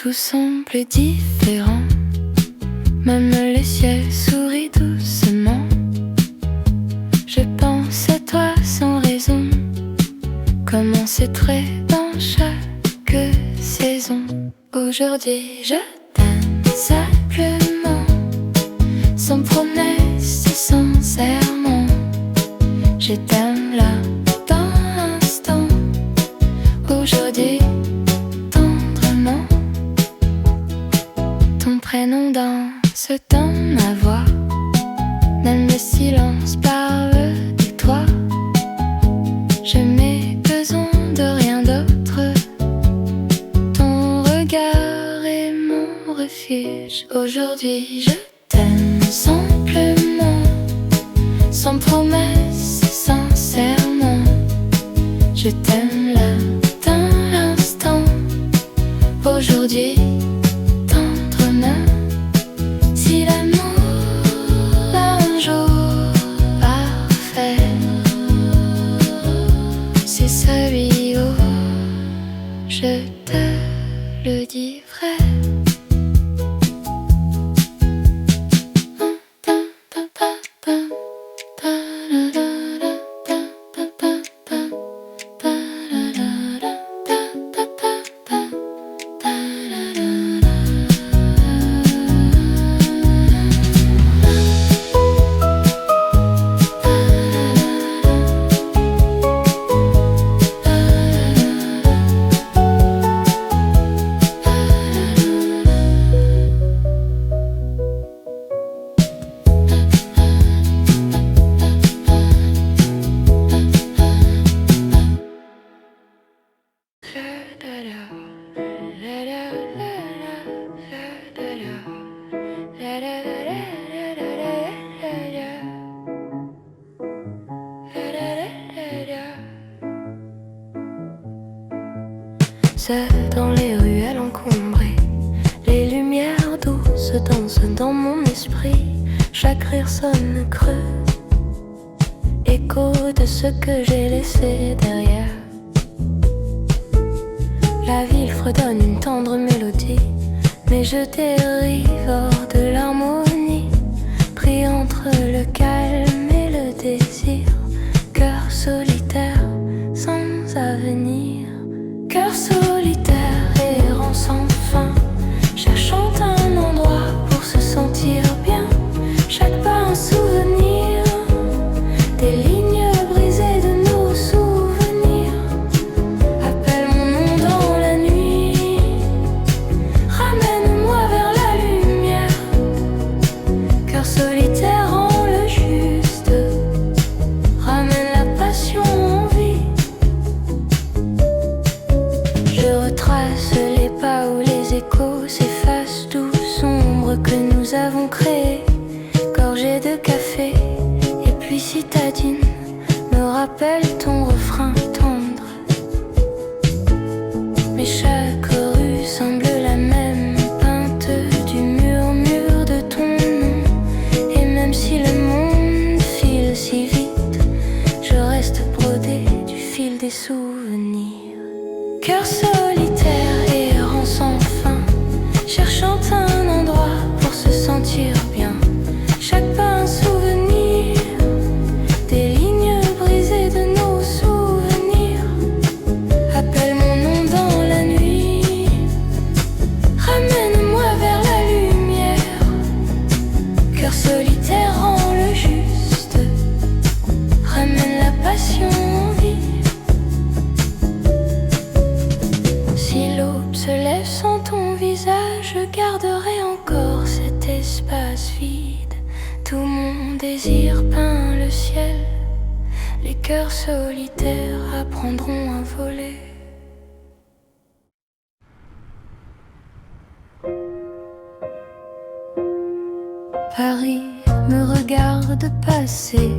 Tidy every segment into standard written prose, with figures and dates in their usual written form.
tout semble différent. Même les ciels sourient doucement. Je pense à toi sans raison. Comment c'est vrai dans chaque saison. Aujourd'hui je t'aime simplement, sans promesse et sans serment. Je t'aime là dans l'instant. Aujourd'hui tendrement. Ton prénom danse dans ma voix. Même le silence parle de toi. Je n'ai besoin de rien d'autre. Ton regard est mon refuge. Aujourd'hui je t'aime simplement, sans promesse, sans serment. Je t'aime là dans l'instant. Aujourd'hui tendrement. Si l'amour un jour parfait, c'est celui où je te le dis vrai. Seul dans les ruelles encombrées, les lumières douces dansent dans mon esprit. Chaque rire sonne creux, écho de ce que j'ai laissé derrière. La ville fredonne une tendre mélodie, mais je dérive hors de l'harmonie, pris entre le calme et le désir. Cœur solitaire sans avenir. Cœur solitaire, errant sans fin, cherchant un endroit pour se sentir bien. Chaque pas un souvenir, des lignes brisées de nos souvenirs. Appelle mon nom dans la nuit, ramène-moi vers la lumière. Cœur solitaire en le juste, ramène la passion en vie. Je retrace les pas où les échos s'effacent, tout sombre que nous avons créé. Gorgée de café et puis citadine me rappelle ton refrain tendre. Mais chaque rue semble la même, peinte du murmure de ton nom. Et même si le monde file si vite, je reste brodée du fil des souvenirs. Cœur solitaire, errant sans fin, cherchant un endroit pour se sentir bien. Chaque pas un souvenir, des lignes brisées de nos souvenirs. Appelle mon nom dans la nuit, ramène-moi vers la lumière. Cœur solitaire en le juste, ramène la passion en vie. Si l'aube se lève sans ton visage, je garderai encore cet espace vide. Tout mon désir peint le ciel. Les cœurs solitaires apprendront à voler. Paris me regarde passer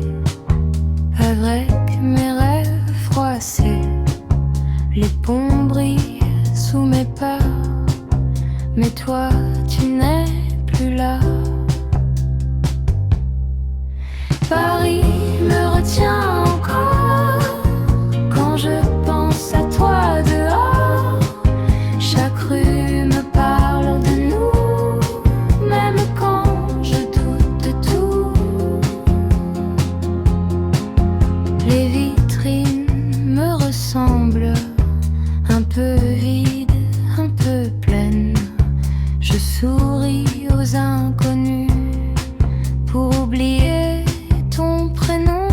avec mes rêves froissés. Les ponts brillent sous mes pas, mais toi tu n'es plus là. Paris me retient encore quand je pense à toi dehors. Chaque rue me parle. aux inconnus pour oublier ton prénom.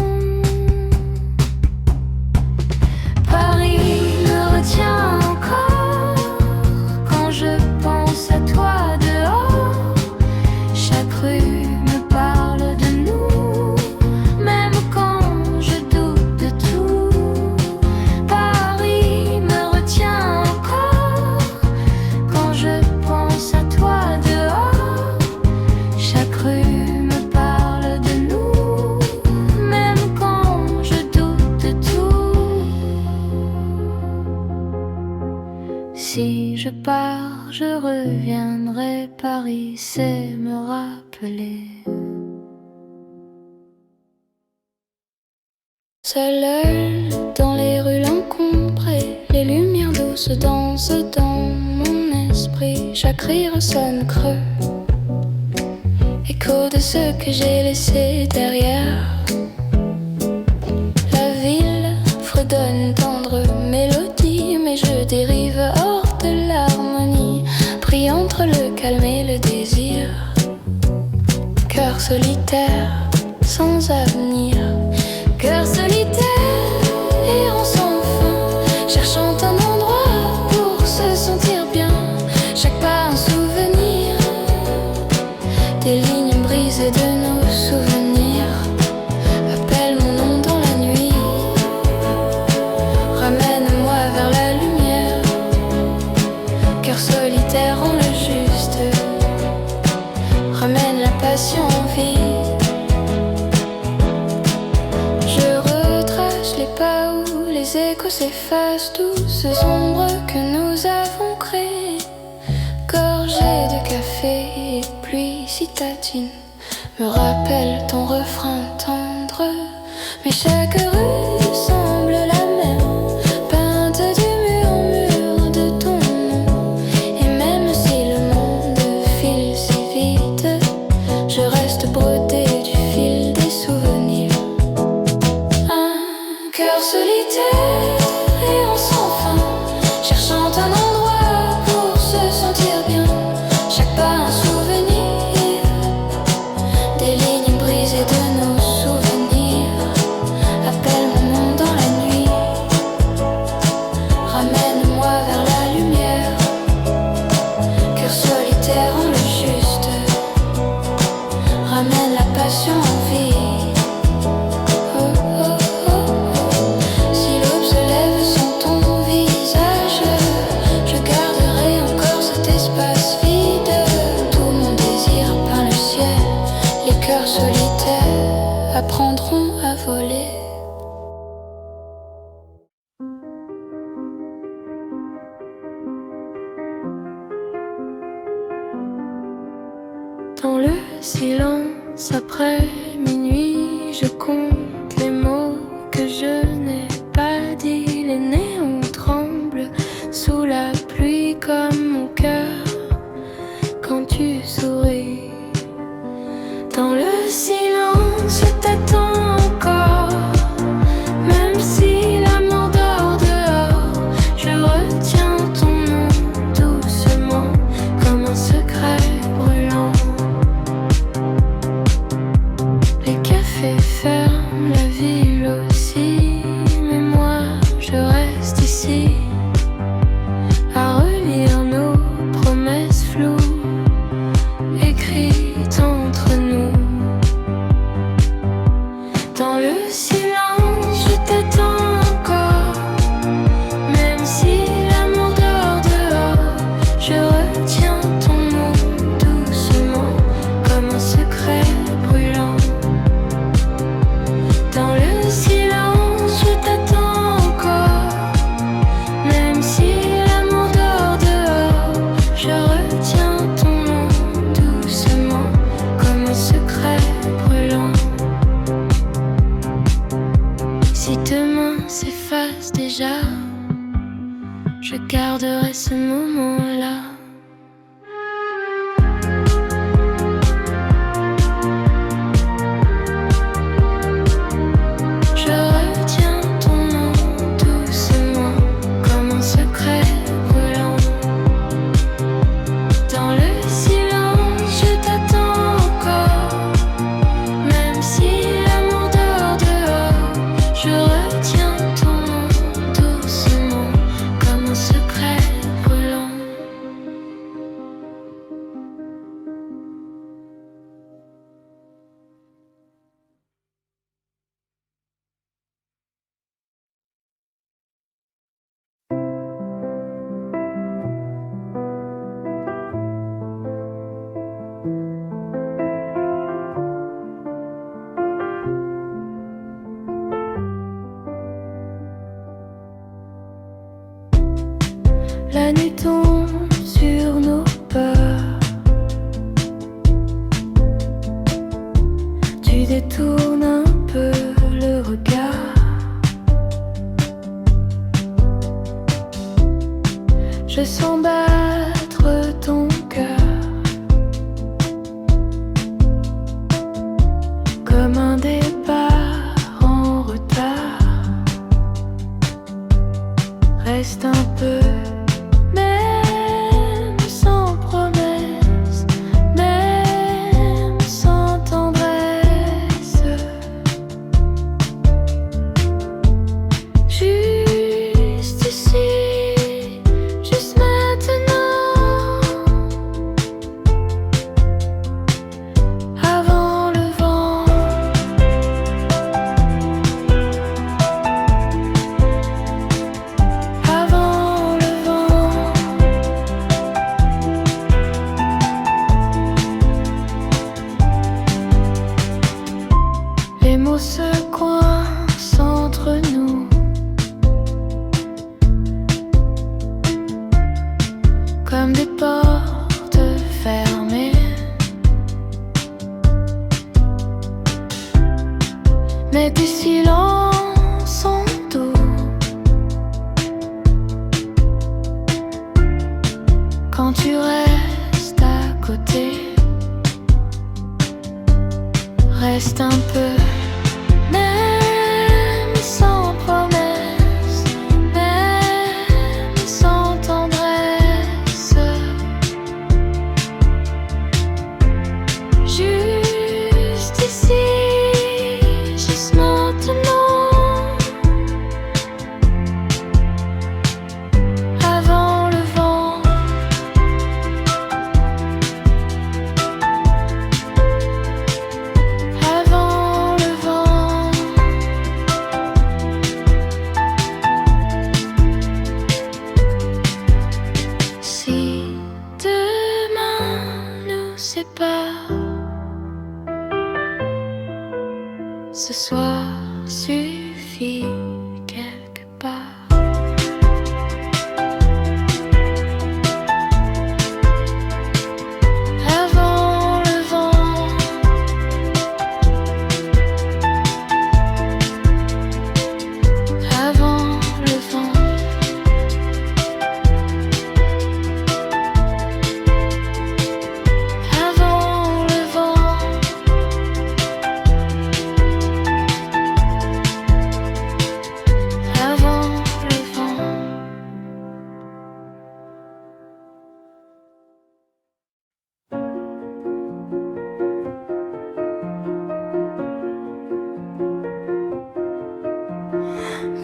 Paris me retient encore quand je pense à toi dehors. Chaque rue me parle de nous, même quand je doute de tout. Paris me retient encore quand je pense à toi dehors. Chaque rue me parle de nous, même quand je doute de tout. Si je pars, je reviendrai. Paris, c'est me rappeler. Seule dans les rues encombrées, les lumières douces dansent dans mon esprit. Chaque rire sonne creux, écho de ce que j'ai laissé derrière. La ville fredonne tendre mélodie, mais je dérive hors de l'harmonie, pris entre le calme et le désir. Cœur solitaire, sans avenir. Cœur solitaire, errant sans fin, cherchant un endroit pour se sentir bien. Chaque pas un souvenir, des lignes brisées de nos souvenirs. Appelle mon nom dans la nuit, ramène-moi vers la lumière. Cœur solitaire en le juste, ramène la passion en vie. Pas où les échos s'effacent, douces ombres que nous avons créées. Gorgée de café et pluie citadine me rappelle ton refrain tendre. Mais chaque rue semble la même, peinte du mur en mur de ton nom. Et même si le monde file si vite, je reste brodée du fil des souvenirs. Cœur solitaire et en sans fin, cherchant un endroit pour se sentir bien. Chaque pas un souvenir, des lignes brisées de nos souvenirs. Appelle mon nom dans la nuit, ramène-moi vers la lumière. Cœur solitaire en le juste, ramène la passion en vie. Solitaires apprendront à voler. Dans le silence après minuit, je compte les mots que je n'ai pas dit. Les néons tremblent sous la pluie comme mon cœur quand tu souris. Dans le silence, je t'attends encore. Même si l'amour dort dehors, je retiens ton nom doucement, comme un secret brûlant. Les cafés ferment, la ville aussi, mais moi je reste ici, à relire nos promesses floues, écrites entre nous. Dans le silence, je t'attends encore. Même si l'amour dort dehors, je retiens ton nom doucement, comme un secret brûlant. Dans le silence, je t'attends encore. Même si l'amour dort dehors, je retiens ton nom doucement, comme un secret brûlant. Si demain s'efface déjà, je garderai ce moment-là. Je retiens ton nom doucement, comme un secret brûlant. Dans le silence, je détournes un peu le regard. Je sens battre ton cœur comme un départ en retard. Reste un peu, même sans promesse, même sans tendresse. Juste ici, juste maintenant, avant le vent. Avant le vent. Les mots se coincent entre nous comme des portes fermées. Mais tes silences sont doux quand tu restes à côté. Reste un peu, même sans promesse, même sans tendresse. Juste ici, juste maintenant, avant le vent. Avant le vent. Si demain nous sépare, ce soir suffit quelque part. Avant le vent. Avant le vent. Avant le vent. Avant le vent.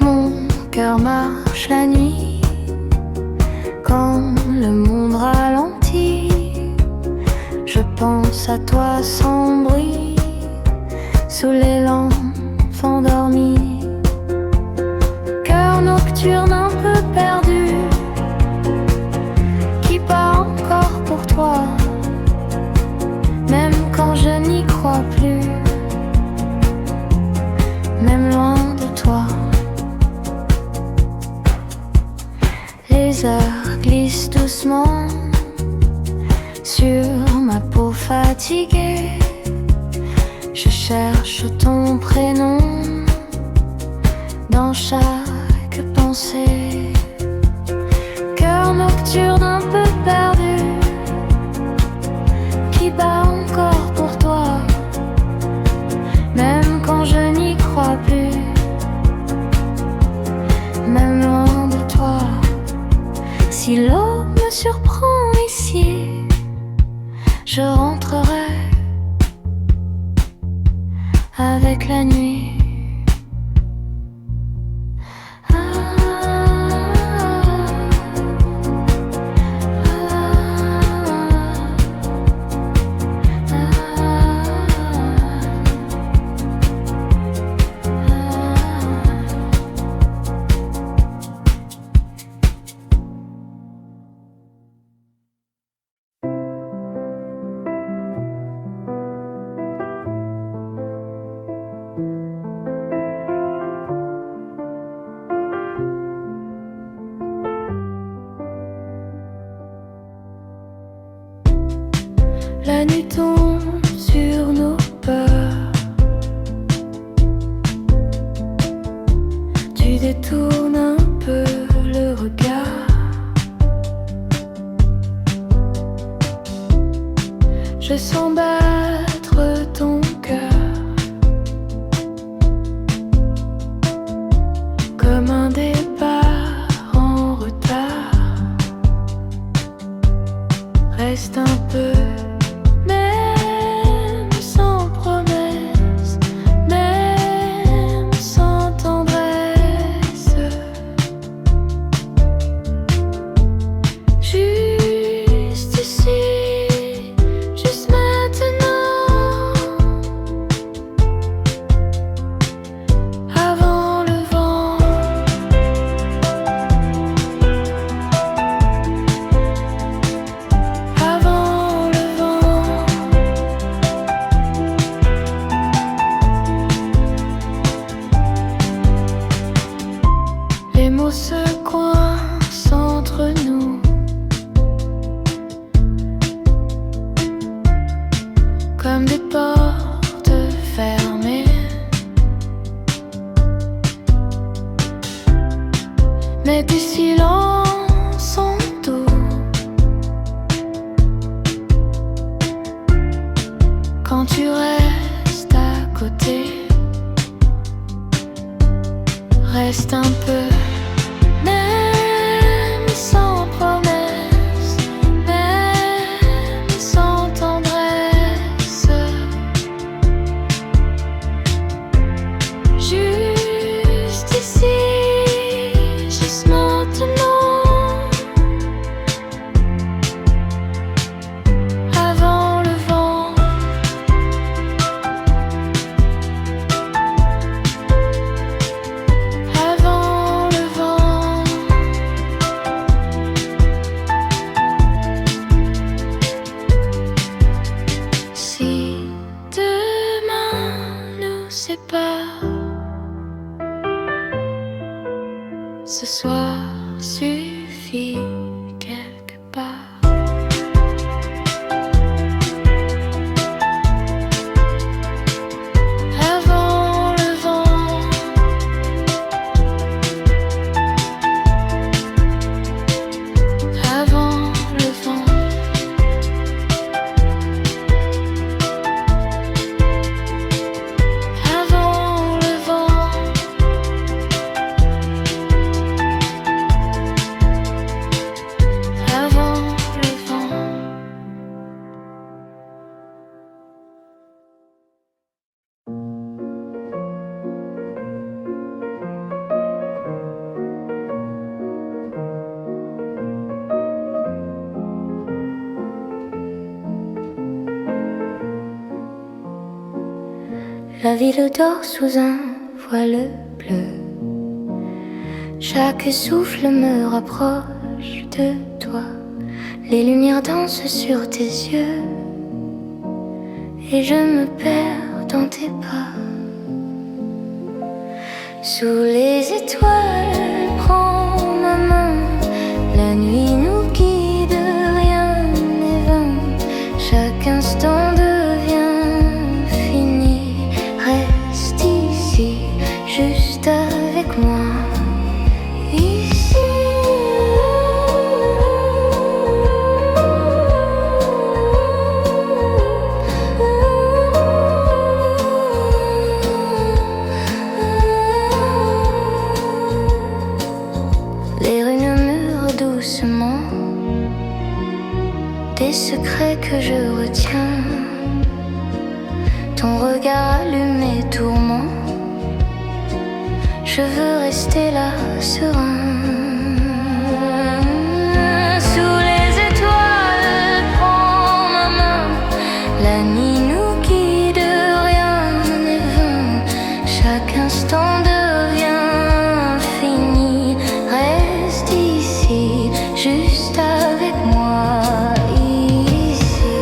Mon cœur marche la nuit quand le monde ralentit. Je pense à toi sans bruit, sous les lampes endormies. Cœur nocturne un peu perdu, qui bat encore pour toi, même quand je n'y crois plus, même loin de toi. Les heures glissent doucement sur ma peau fatiguée. Je cherche ton prénom dans chaque pensée. Cœur nocturne un peu perdu, qui bat encore pour toi, même quand je n'y crois plus, même loin de toi. Si l'eau me surprend ici, je rentrerai avec la nuit. La nuit tombe sur nos peurs sens battre ton cœur comme un départ en retard. Reste un peu, même sans promesse, même sans tendresse. Juste ici, juste maintenant, avant le vent. Avant le vent. Les mots se coincent entre nous comme des portes fermées. Mais tes silences sont doux quand tu restes à côté. Reste un peu, même sans promesse, même sans tendresse. Juste ici, juste maintenant, avant le vent. Avant le vent. Si demain nous sépare, ce soir suffit quelque part. Avant le vent. Avant le vent. Avant le vent. Avant le vent. La ville dort sous un voile bleu. Chaque souffle me rapproche de toi. Les lumières dansent sur tes yeux et je me perds dans tes pas. Sous les étoiles, prends ma main. La nuit nous guide, rien n'est vain. Chaque instant devient fini. Reste ici, juste avec moi. Ici. Les rues murmurent doucement des secrets que je retiens. Ton regard allumé tourment. Je veux rester là, serein. Sous les étoiles, prends ma main. La nuit nous guide, rien n'est vain. Chaque instant devient fini. Reste ici, juste avec moi. Ici.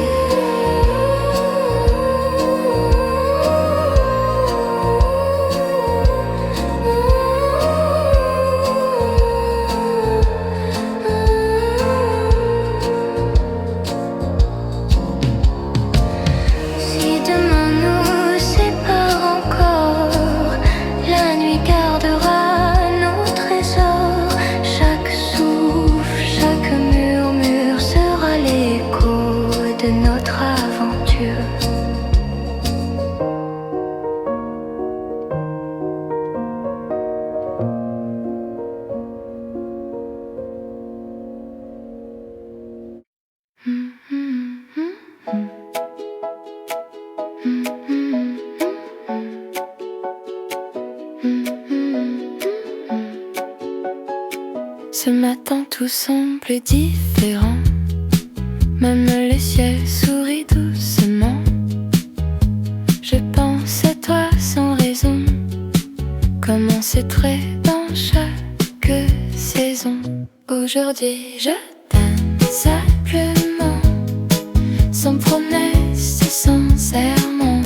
Ce matin tout semble différent, même le ciel sourit doucement. Je pense à toi sans raison, comment c'est vrai dans chaque saison. Aujourd'hui je t'aime simplement, sans promesse et sans serment.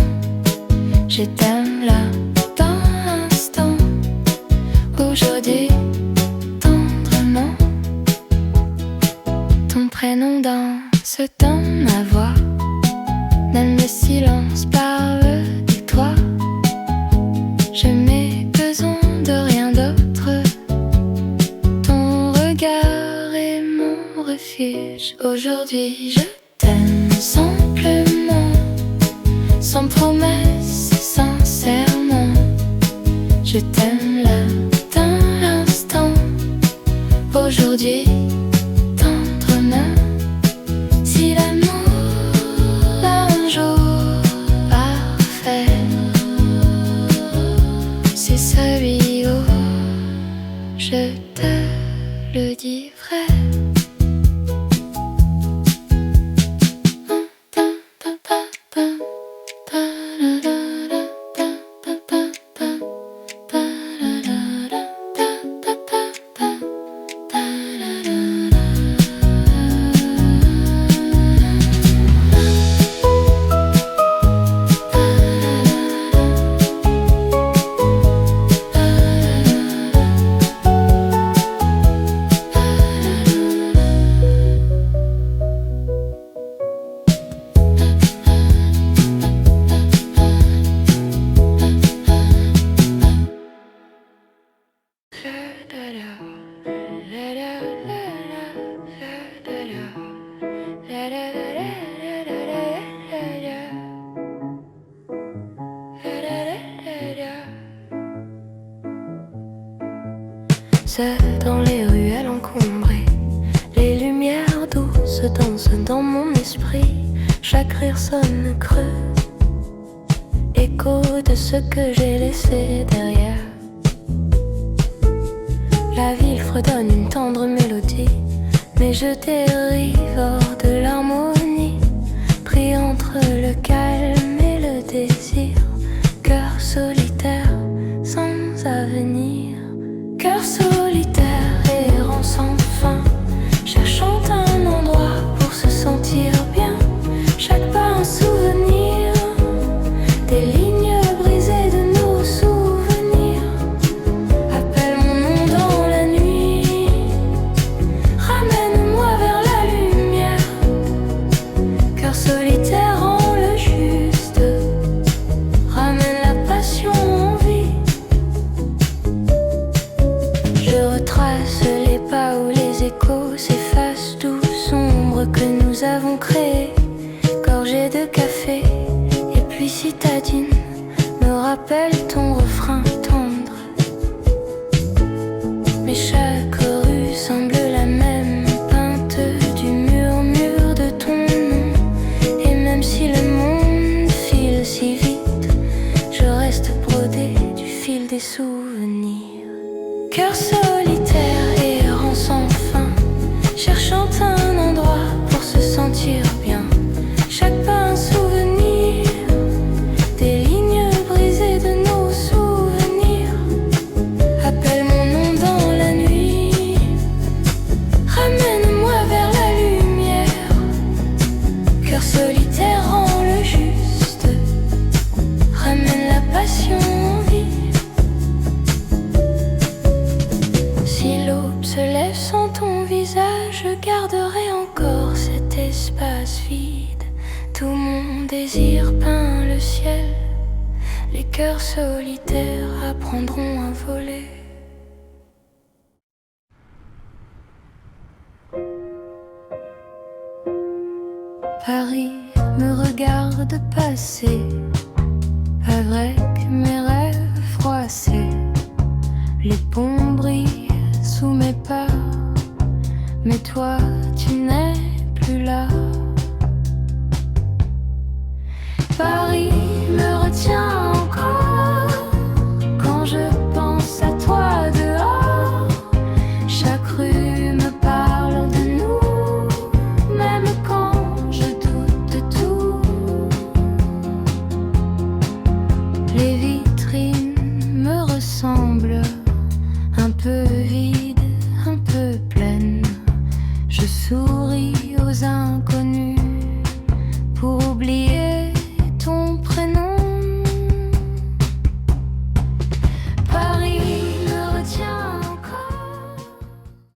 Je t'aime là dans l'instant, aujourd'hui tendrement. Ton prénom danse dans ma voix, même le silence parle de toi. Je n'ai besoin de rien d'autre, ton regard est mon refuge. Aujourd'hui je t'aime simplement, sans promesse, sans serment. Je t'aime là dans l'instant, aujourd'hui tendrement. Si l'amour un jour parfait, c'est celui où je te le dis vrai. Seul dans les ruelles encombrées, les lumières douces dansent dans mon esprit. Chaque rire sonne creux, écho de ce que j'ai laissé derrière. La ville fredonne une tendre mélodie, mais je dérive hors de l'harmonie, pris entre le calme et le désir. Cœur solitaire sans avenir, cœur solitaire errant sans fin, cherchant un endroit pour se sentir bien. Chaque pas un souvenir, des lignes brisées de nos souvenirs. Appelle mon nom dans la nuit, ramène-moi vers la lumière. Cœur solitaire en le juste, ramène la passion en vie. Je retrace les pas où les échos s'effacent, tout sombre que nous avons créé. Gorgée de café et puis citadine me rappelle ton refrain tendre. Mais chaque rue semble la même, peinte du murmure de ton nom. Et même si le monde file si vite, je reste brodée du fil des souvenirs. Cœur solitaire errant sans fin, cherchant un endroit pour se sentir bien. Chaque pas un souvenir, des lignes brisées de nos souvenirs. Appelle mon nom dans la nuit, ramène-moi vers la lumière. Cœur solitaire rend le juste, ramène la passion en vie. Si l'aube se lève sans ton visage, je garderai encore cet espace vide. Tout mon désir peint le ciel, les cœurs solitaires apprendront à voler. Paris me regarde passer, avec mes rêves froissés. Les ponts brillent sous mes pas, mais toi tu n'es plus là. Paris me retient encore quand je pense à toi dehors. Chaque rue peut vivre.